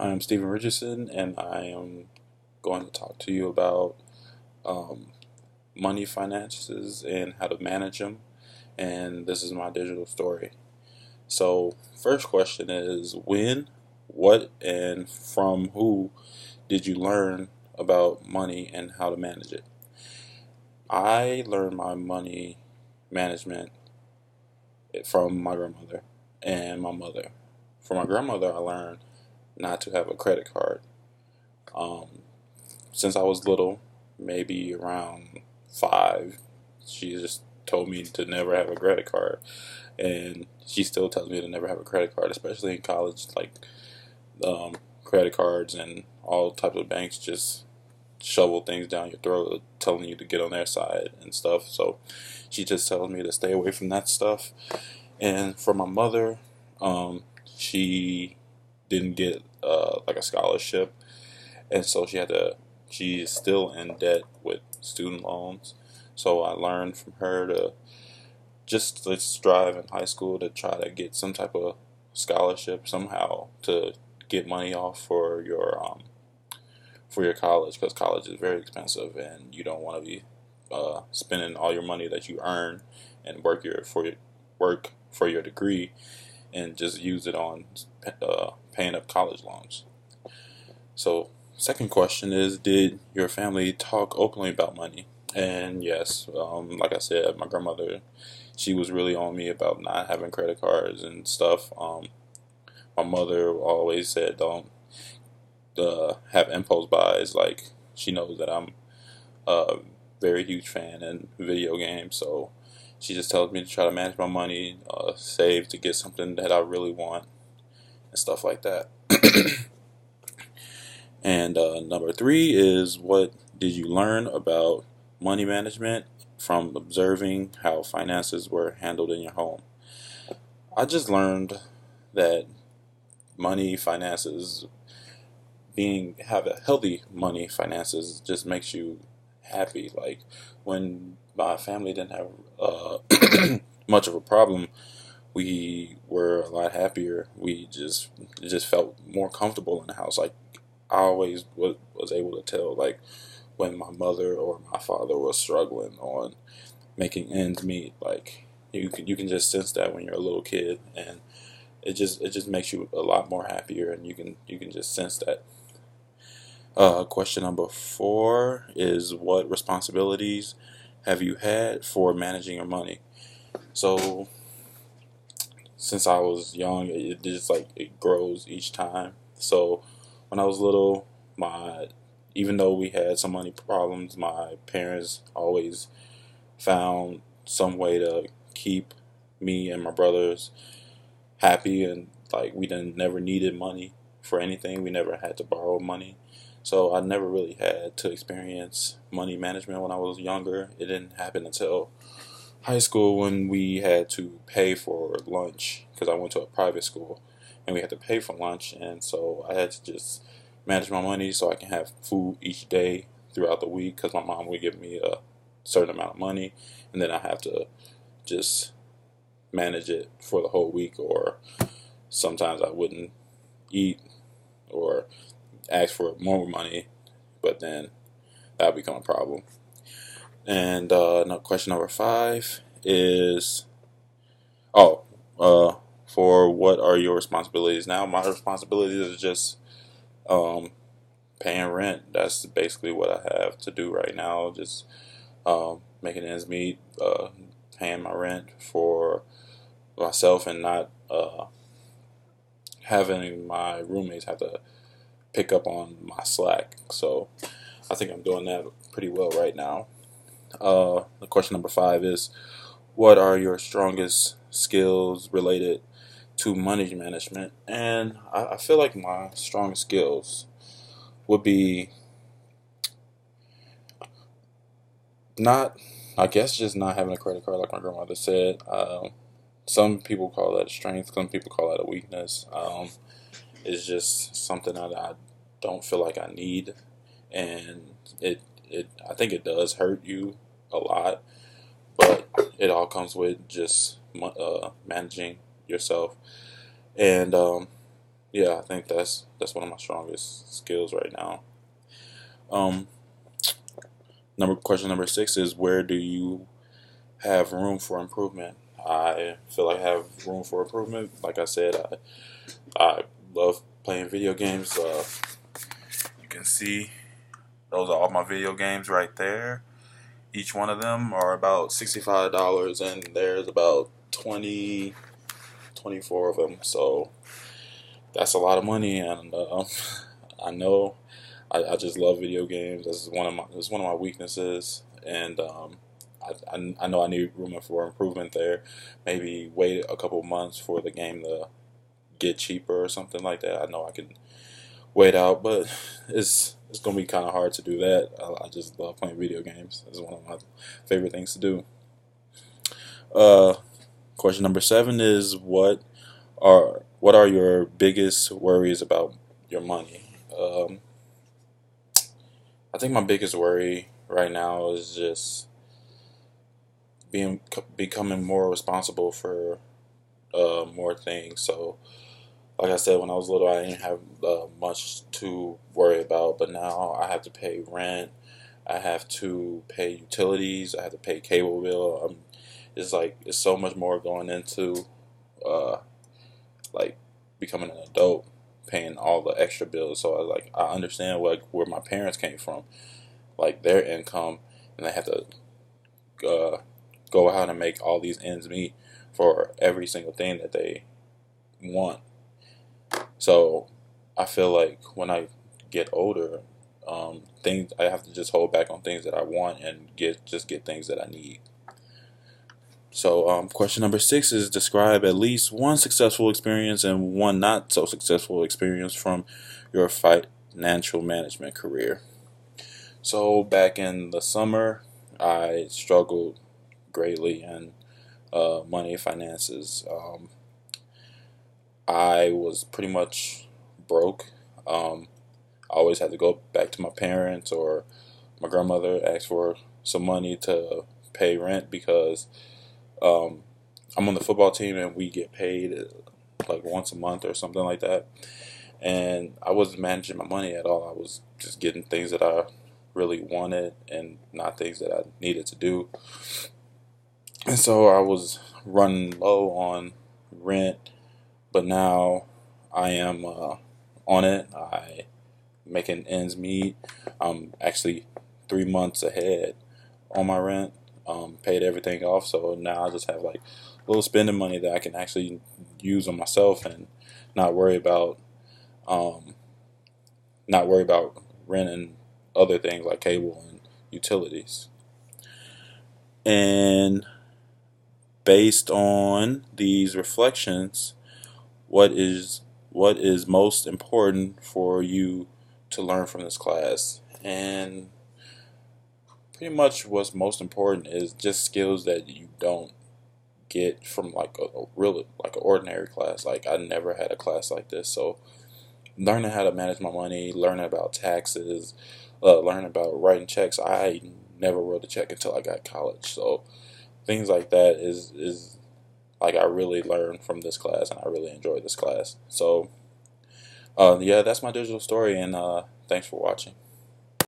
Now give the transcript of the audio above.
I'm Stephen Richardson, and I am going to talk to you about um, money finances and how to manage them. And this is my digital story. So, first question is when, what, and from who did you learn about money and how to manage it? I learned my money management from my grandmother and my mother. From my grandmother, I learned not to have a credit card. Um, since I was little, maybe around 5, she just told me to never have a credit card, and she still tells me to never have a credit card, especially in college. Like um, credit cards and all types of banks just shovel things down your throat, telling you to get on their side and stuff. So she just tells me to stay away from that stuff. And for my mother, she didn't get like a scholarship, and so she's still in debt with student loans. So I learned from her to just let's strive in high school to try to get some type of scholarship somehow to get money off for your college, because college is very expensive and you don't want to be spending all your money that you earn and work for your degree and just use it on paying up college loans. So, second question is, did your family talk openly about money? And yes, like I said, my grandmother, she was really on me about not having credit cards and stuff. My mother always said, don't have impulse buys. Like, she knows that I'm a very huge fan in video games, so she just tells me to try to manage my money, save to get something that I really want, and stuff like that. And number three is, what did you learn about money management from observing how finances were handled in your home? I just learned that money finances, being have a healthy money finances, just makes you happy. Like when my family didn't have much of a problem, we were a lot happier. We just felt more comfortable in the house. Like I always was able to tell, like when my mother or my father was struggling on making ends meet. Like you can just sense that when you're a little kid, and it just makes you a lot more happier, and you can just sense that. Question number four is, what responsibilities have you had for managing your money? So since I was young, it just like it grows each time. So when I was little, my even though we had some money problems, my parents always found some way to keep me and my brothers happy, and like we didn't never needed money for anything. We never had to borrow money. So I never really had to experience money management when I was younger. It didn't happen until high school when we had to pay for lunch, because I went to a private school and we had to pay for lunch, and so I had to just manage my money so I can have food each day throughout the week, because my mom would give me a certain amount of money, and then I have to just manage it for the whole week, or sometimes I wouldn't eat or ask for more money, but then that would become a problem. And question number five is, oh, for what are your responsibilities now? My responsibilities is just um, paying rent. That's basically what I have to do right now. Just making ends meet, paying my rent for myself, and not having my roommates have to pick up on my slack. So I think I'm doing that pretty well right now. The question number five is, what are your strongest skills related to money management? And I feel like my strongest skills would be not, I guess, just not having a credit card, like my grandmother said. Some people call that a strength, some people call that a weakness. It's just something that I don't feel like I need, and I think it does hurt you a lot, but it all comes with just managing yourself. And Yeah, I think that's one of my strongest skills right now. Um, Question number 6 is, where do you have room for improvement? I feel like I have room for improvement. Like I said, I love playing video games. You can see those are all my video games right there. Each one of them are about $65, and there's about 24 of them. So that's a lot of money, and I know I just love video games. This is one of my weaknesses, and I know I need room for improvement there. Maybe wait a couple months for the game to get cheaper or something like that. I know I can wait out, but it's gonna be kind of hard to do that. I just love playing video games. It's one of my favorite things to do. Uh, Question number 7 is, what are your biggest worries about your money? I think my biggest worry right now is just becoming more responsible for more things. So, like I said, when I was little, I didn't have much to worry about, but now I have to pay rent, I have to pay utilities, I have to pay cable bill. It's like it's so much more going into uh, like becoming an adult, paying all the extra bills. So I understand where my parents came from, like their income, and they have to uh, go out and make all these ends meet for every single thing that they want. So I feel like when I get older, things I have to just hold back on things that I want and get things that I need. So, question number 6 is, describe at least one successful experience and one not so successful experience from your financial management career. So, back in the summer, I struggled greatly in money finances. I was pretty much broke. I always had to go back to my parents or my grandmother, ask for some money to pay rent because um, I'm on the football team and we get paid like once a month or something like that. And I wasn't managing my money at all. I was just getting things that I really wanted and not things that I needed to do. And so I was running low on rent, but now I am on it. I making ends meet. I'm actually 3 months ahead on my rent. Paid everything off, so now I just have like a little spending money that I can actually use on myself and not worry about um, not worry about rent and other things like cable and utilities. And based on these reflections, what is most important for you to learn from this class? And pretty much what's most important is just skills that you don't get from like a really like an ordinary class. Like I never had a class like this, so learning how to manage my money, learning about taxes, learning about writing checks. I never wrote a check until I got college, so things like that is like I really learned from this class, and I really enjoyed this class. So yeah, that's my digital story, and thanks for watching.